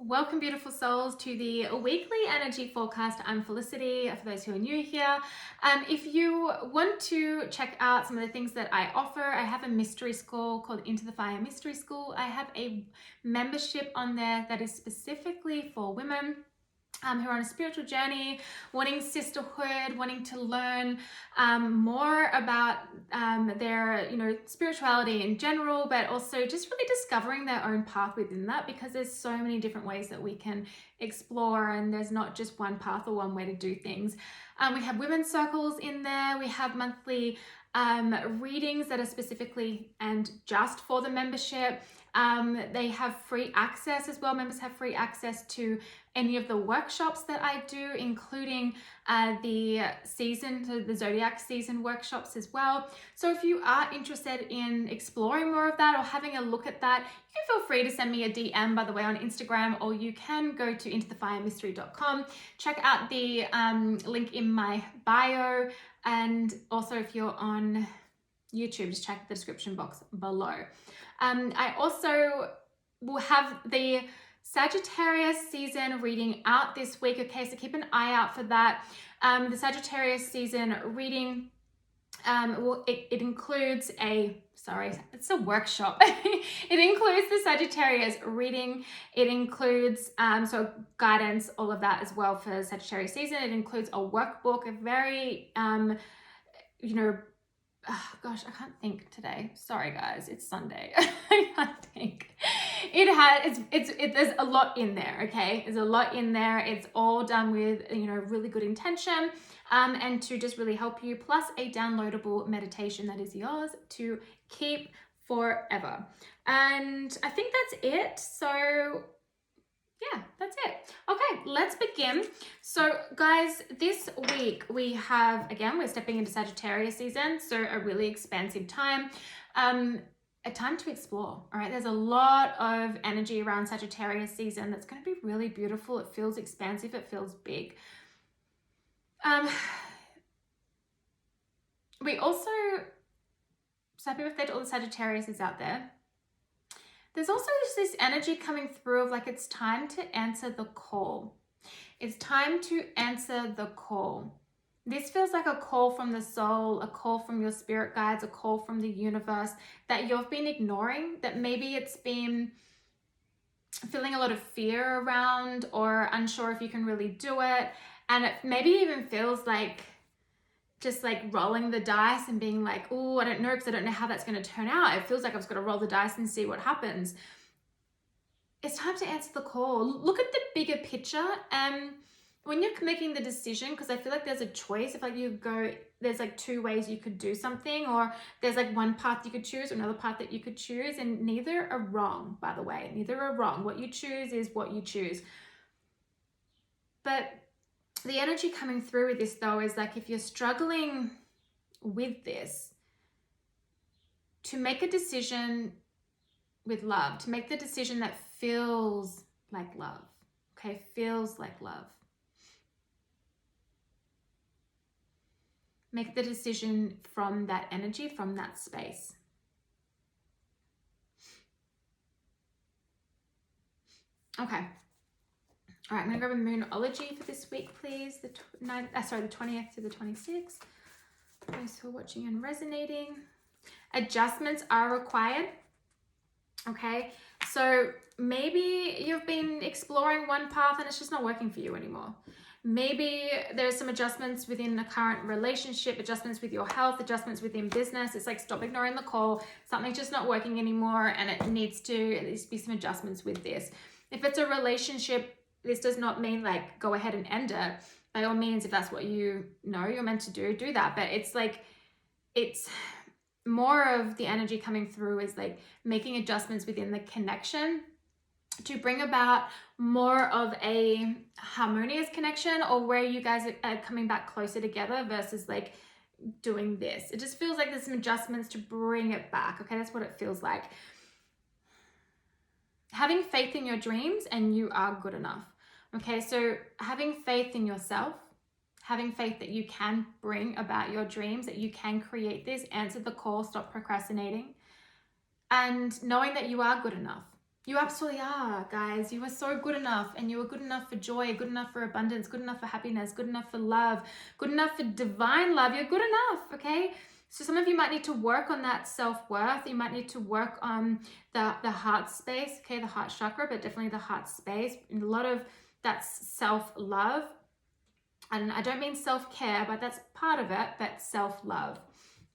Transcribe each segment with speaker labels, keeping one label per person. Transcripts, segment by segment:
Speaker 1: Welcome, beautiful souls, to the weekly energy forecast. I'm Felicity, for those who are new here. If you want to check out some of the things that I offer, I have a mystery school called Into the Fire Mystery School. I have a membership on there that is specifically for women who are on a spiritual journey, wanting sisterhood, wanting to learn more about their, spirituality in general, but also just really discovering their own path within that, because there's so many different ways that we can explore, and there's not just one path or one way to do things. We have women's circles in there. We have monthly readings that are specifically and just for the membership. They have free access as well. Members have free access to any of the workshops that I do, including the zodiac season workshops as well. So if you are interested in exploring more of that or having a look at that, you can feel free to send me a DM, by the way, on Instagram, or you can go to intothefiremystery.com. Check out the link in my bio. And also, if you're on YouTube, just check the description box below. I also will have the Sagittarius season reading out this week. Okay, so keep an eye out for that. The Sagittarius season reading, it includes it's a workshop. It includes the Sagittarius reading. It includes so guidance, all of that as well for Sagittarius season. It includes a workbook, a very oh gosh, I can't think today. Sorry guys, it's Sunday. I can't think. There's a lot in there, okay? There's a lot in there. It's all done with, really good intention, and to just really help you, plus a downloadable meditation that is yours to keep forever. And I think that's it. So yeah, that's it. Okay, let's begin. So guys, this week we're stepping into Sagittarius season, so a really expansive time, a time to explore. All right, there's a lot of energy around Sagittarius season that's going to be really beautiful. It feels expansive, it feels big. We also, so happy birthday to all the Sagittariuses out there. There's also this energy coming through of like, it's time to answer the call. It's time to answer the call. This feels like a call from the soul, a call from your spirit guides, a call from the universe that you've been ignoring, that maybe it's been feeling a lot of fear around, or unsure if you can really do it. And it maybe even feels like just like rolling the dice and being like, oh, I don't know, because I don't know how that's going to turn out. It feels like I've just got to roll the dice and see what happens. It's time to answer the call. Look at the bigger picture. And when you're making the decision, because I feel like there's a choice. If like there's like two ways you could do something, or there's like one path you could choose or another path that you could choose, and neither are wrong, by the way. Neither are wrong. What you choose is what you choose. But the energy coming through with this, though, is like, if you're struggling with this, to make a decision with love, to make the decision that feels like love, okay? Feels like love. Make the decision from that energy, from that space. Okay. All right, I'm going to grab a Moonology for this week, please. The 20th to the 26th. Those who are watching and resonating. Adjustments are required. Okay, so maybe you've been exploring one path and it's just not working for you anymore. Maybe there's some adjustments within the current relationship, adjustments with your health, adjustments within business. It's like, stop ignoring the call. Something's just not working anymore, and it needs to at least be some adjustments with this. If it's a relationship, this does not mean like go ahead and end it. By all means, if that's what you're meant to do that. But it's like, it's more of the energy coming through is like making adjustments within the connection to bring about more of a harmonious connection, or where you guys are coming back closer together versus like doing this. It just feels like there's some adjustments to bring it back. Okay, that's what it feels like. Having faith in your dreams, and you are good enough. Okay, so having faith in yourself, having faith that you can bring about your dreams, that you can create this, answer the call, stop procrastinating, and knowing that you are good enough. You absolutely are, guys. You are so good enough, and you are good enough for joy, good enough for abundance, good enough for happiness, good enough for love, good enough for divine love. You're good enough, okay? So some of you might need to work on that self-worth. You might need to work on the heart space, okay? The heart chakra, but definitely the heart space. And a lot of that's self-love. And I don't mean self-care, but that's part of it, but self-love.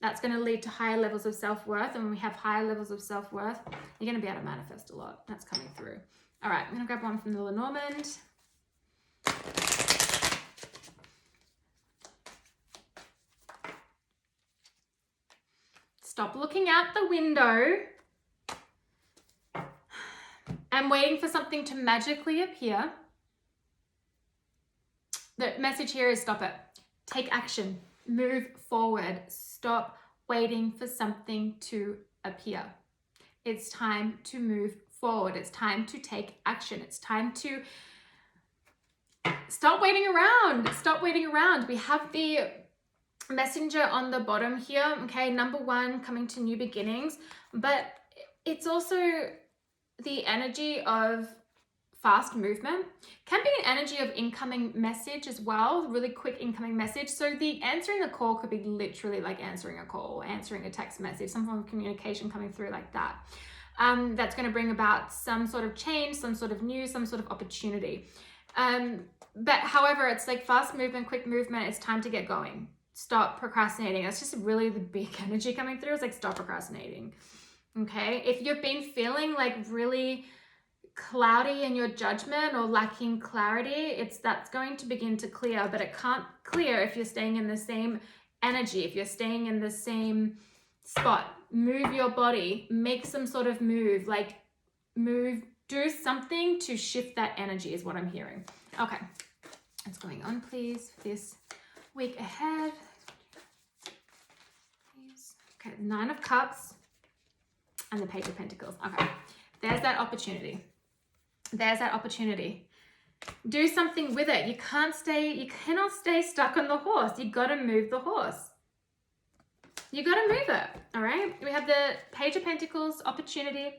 Speaker 1: That's going to lead to higher levels of self-worth. And when we have higher levels of self-worth, you're going to be able to manifest a lot. That's coming through. All right, I'm going to grab one from the Lenormand. Stop looking out the window and waiting for something to magically appear. The message here is stop it. Take action. Move forward. Stop waiting for something to appear. It's time to move forward. It's time to take action. It's time to stop waiting around. Stop waiting around. We have the messenger on the bottom here. Okay, number 1, coming to new beginnings. But it's also the energy of fast movement. Can be an energy of incoming message as well, really quick incoming message. So the answering the call could be literally like answering a call, answering a text message, some form of communication coming through like that. That's going to bring about some sort of change, some sort of news, some sort of opportunity. But however, it's like fast movement, quick movement. It's time to get going. Stop procrastinating. That's just really the big energy coming through. It's like stop procrastinating. Okay. If you've been feeling like really cloudy in your judgment or lacking clarity, that's going to begin to clear, but it can't clear if you're staying in the same energy, if you're staying in the same spot. Move your body, make some sort of move, like move, do something to shift that energy is what I'm hearing. Okay, what's going on, please, for this week ahead? Please. Okay, 9 of Cups and the Page of Pentacles. Okay, there's that opportunity. There's that opportunity. Do something with it. You cannot stay stuck on the horse. You got to move the horse. You got to move it. All right. We have the Page of Pentacles, opportunity.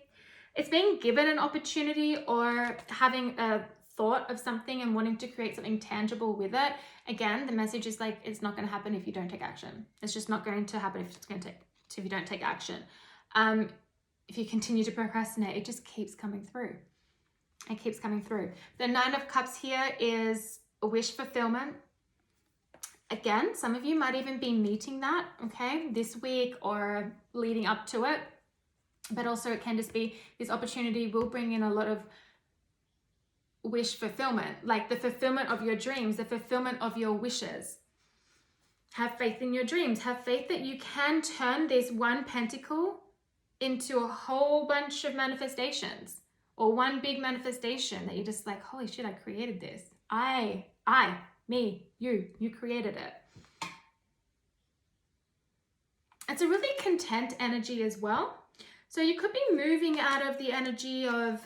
Speaker 1: It's being given an opportunity or having a thought of something and wanting to create something tangible with it. Again, the message is like, it's not going to happen if you don't take action. It's just not going to happen if you don't take action. If you continue to procrastinate, it just keeps coming through. It keeps coming through. The 9 of Cups here is a wish fulfillment. Again, some of you might even be meeting that, okay, this week or leading up to it. But also it can just be this opportunity will bring in a lot of wish fulfillment, like the fulfillment of your dreams, the fulfillment of your wishes. Have faith in your dreams. Have faith that you can turn this one pentacle into a whole bunch of manifestations. Or one big manifestation that you're just like, holy shit, I created this. Me, you created it. It's a really content energy as well. So you could be moving out of the energy of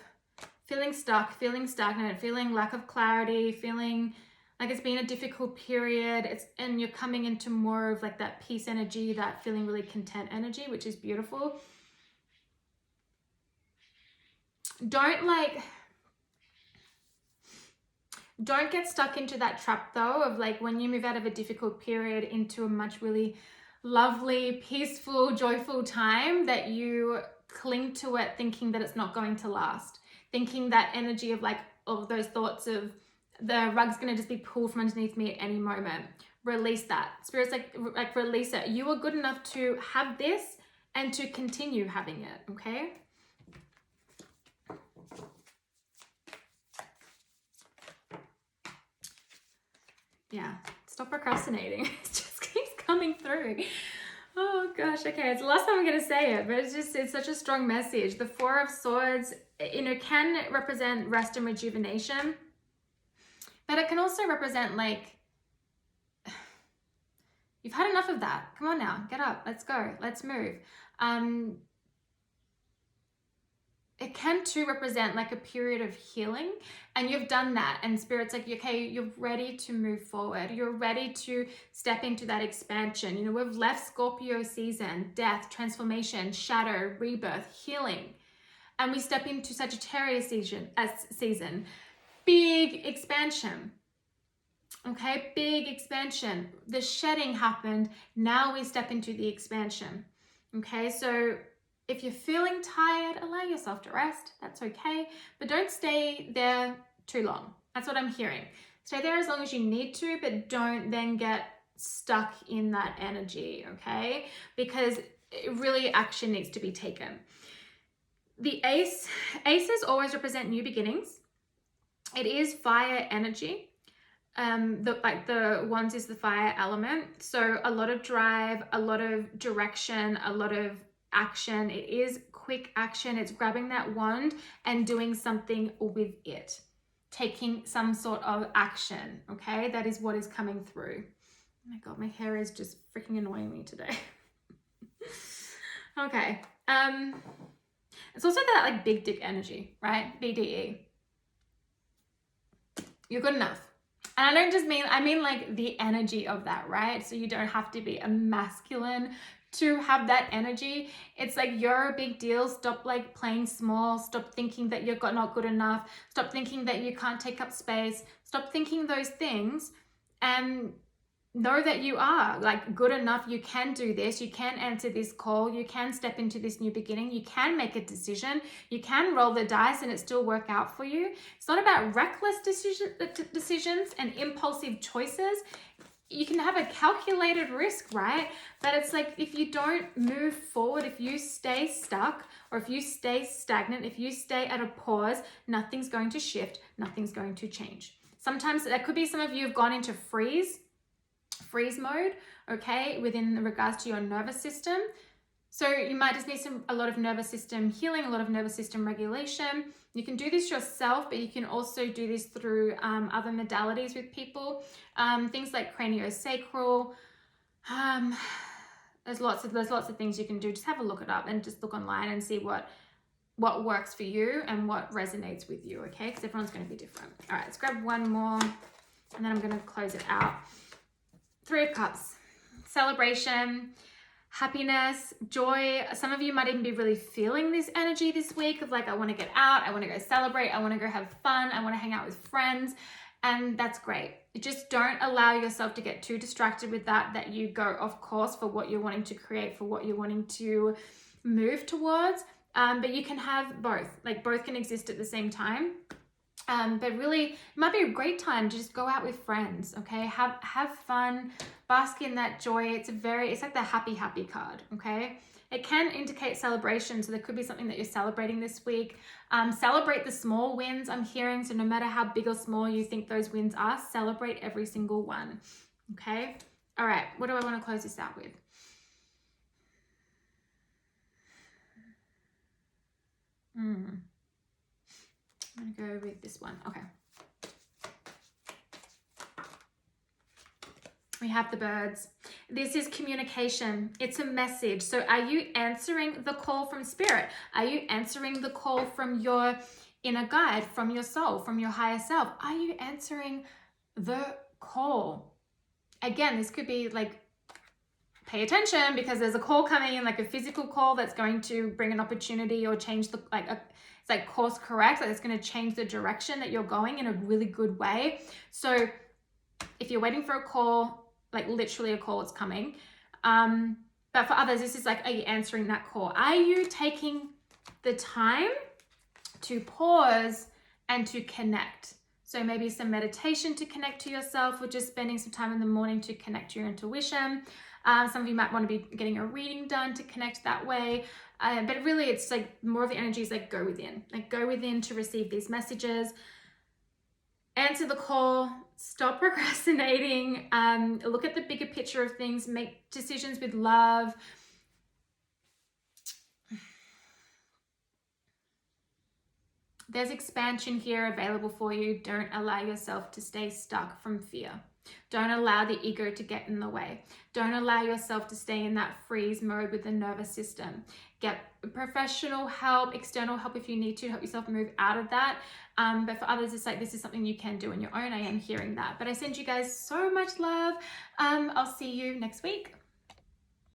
Speaker 1: feeling stuck, feeling stagnant, feeling lack of clarity, feeling like it's been a difficult period. And you're coming into more of like that peace energy, that feeling really content energy, which is beautiful. Don't get stuck into that trap though of like when you move out of a difficult period into a much really lovely, peaceful, joyful time that you cling to it thinking that it's not going to last. Thinking that energy of like all those thoughts of the rug's going to just be pulled from underneath me at any moment. Release that. Spirit's like release it. You are good enough to have this and to continue having it, okay? Yeah, stop procrastinating. It just keeps coming through. Oh gosh, okay, it's the last time I'm going to say it, but it's such a strong message. The 4 of Swords, can represent rest and rejuvenation, but it can also represent like, you've had enough of that. Come on now, get up, let's go, let's move. It can too represent like a period of healing, and you've done that, and Spirit's like, okay, you're ready to move forward. You're ready to step into that expansion. We've left Scorpio season, death, transformation, shadow, rebirth, healing. and we step into Sagittarius season. Big expansion. Okay, big expansion. The shedding happened. Now we step into the expansion. Okay, so if you're feeling tired, allow yourself to rest. That's okay, but don't stay there too long. That's what I'm hearing. Stay there as long as you need to, but don't then get stuck in that energy, okay? Because really action needs to be taken. The aces always represent new beginnings. It is fire energy. The wands is the fire element, so a lot of drive, a lot of direction, a lot of action. It is quick action. It's grabbing that wand and doing something with it, taking some sort of action. Okay, that is what is coming through. Oh my god, my hair is just freaking annoying me today. Okay, it's also that like big dick energy, right? BDE. You're good enough. And I don't just mean, I mean like the energy of that, right? So you don't have to be a masculine to have that energy. It's like, you're a big deal. Stop like playing small. Stop thinking that you're not good enough. Stop thinking that you can't take up space. Stop thinking those things and know that you are like good enough. You can do this. You can answer this call. You can step into this new beginning. You can make a decision. You can roll the dice and it still work out for you. It's not about reckless decisions and impulsive choices. You can have a calculated risk, right? But it's like, if you don't move forward, if you stay stuck or if you stay stagnant, if you stay at a pause, nothing's going to shift. Nothing's going to change. Sometimes that could be some of you have gone into freeze mode, okay, within regards to your nervous system. So you might just need a lot of nervous system healing, a lot of nervous system regulation. You can do this yourself, but you can also do this through other modalities with people. Things like craniosacral. There's lots of things you can do. Just have a look it up and just look online and see what works for you and what resonates with you, okay? Because everyone's going to be different. All right, let's grab one more and then I'm going to close it out. Three of Cups, celebration, happiness, joy. Some of you might even be really feeling this energy this week of like, I want to get out, I want to go celebrate, I want to go have fun, I want to hang out with friends, and that's great. Just don't allow yourself to get too distracted with that you go off course for what you're wanting to create, for what you're wanting to move towards. But you can have both, like both can exist at the same time. But really, it might be a great time to just go out with friends, okay? Have fun, bask in that joy. It's like the happy card, okay? It can indicate celebration, so there could be something that you're celebrating this week. Celebrate the small wins, I'm hearing. So no matter how big or small you think those wins are, celebrate every single one, okay? All right, what do I want to close this out with? I'm gonna go with this one. Okay. We have the birds. This is communication. It's a message. So are you answering the call from spirit? Are you answering the call from your inner guide, from your soul, from your higher self? Are you answering the call? Again, this could be like, pay attention because there's a call coming in, like a physical call that's going to bring an opportunity or change the, it's like course correct, like it's going to change the direction that you're going in a really good way. So if you're waiting for a call, like literally a call is coming. But for others, this is like, are you answering that call? Are you taking the time to pause and to connect? So maybe some meditation to connect to yourself, or just spending some time in the morning to connect to your intuition. Some of you might want to be getting a reading done to connect that way. But really, it's like more of the energy is like go within to receive these messages. Answer the call, stop procrastinating, look at the bigger picture of things, make decisions with love. There's expansion here available for you. Don't allow yourself to stay stuck from fear. Don't allow the ego to get in the way. Don't allow yourself to stay in that freeze mode with the nervous system. Get professional help, external help if you need to help yourself move out of that. But for others, it's like, this is something you can do on your own. I am hearing that. But I send you guys so much love. I'll see you next week.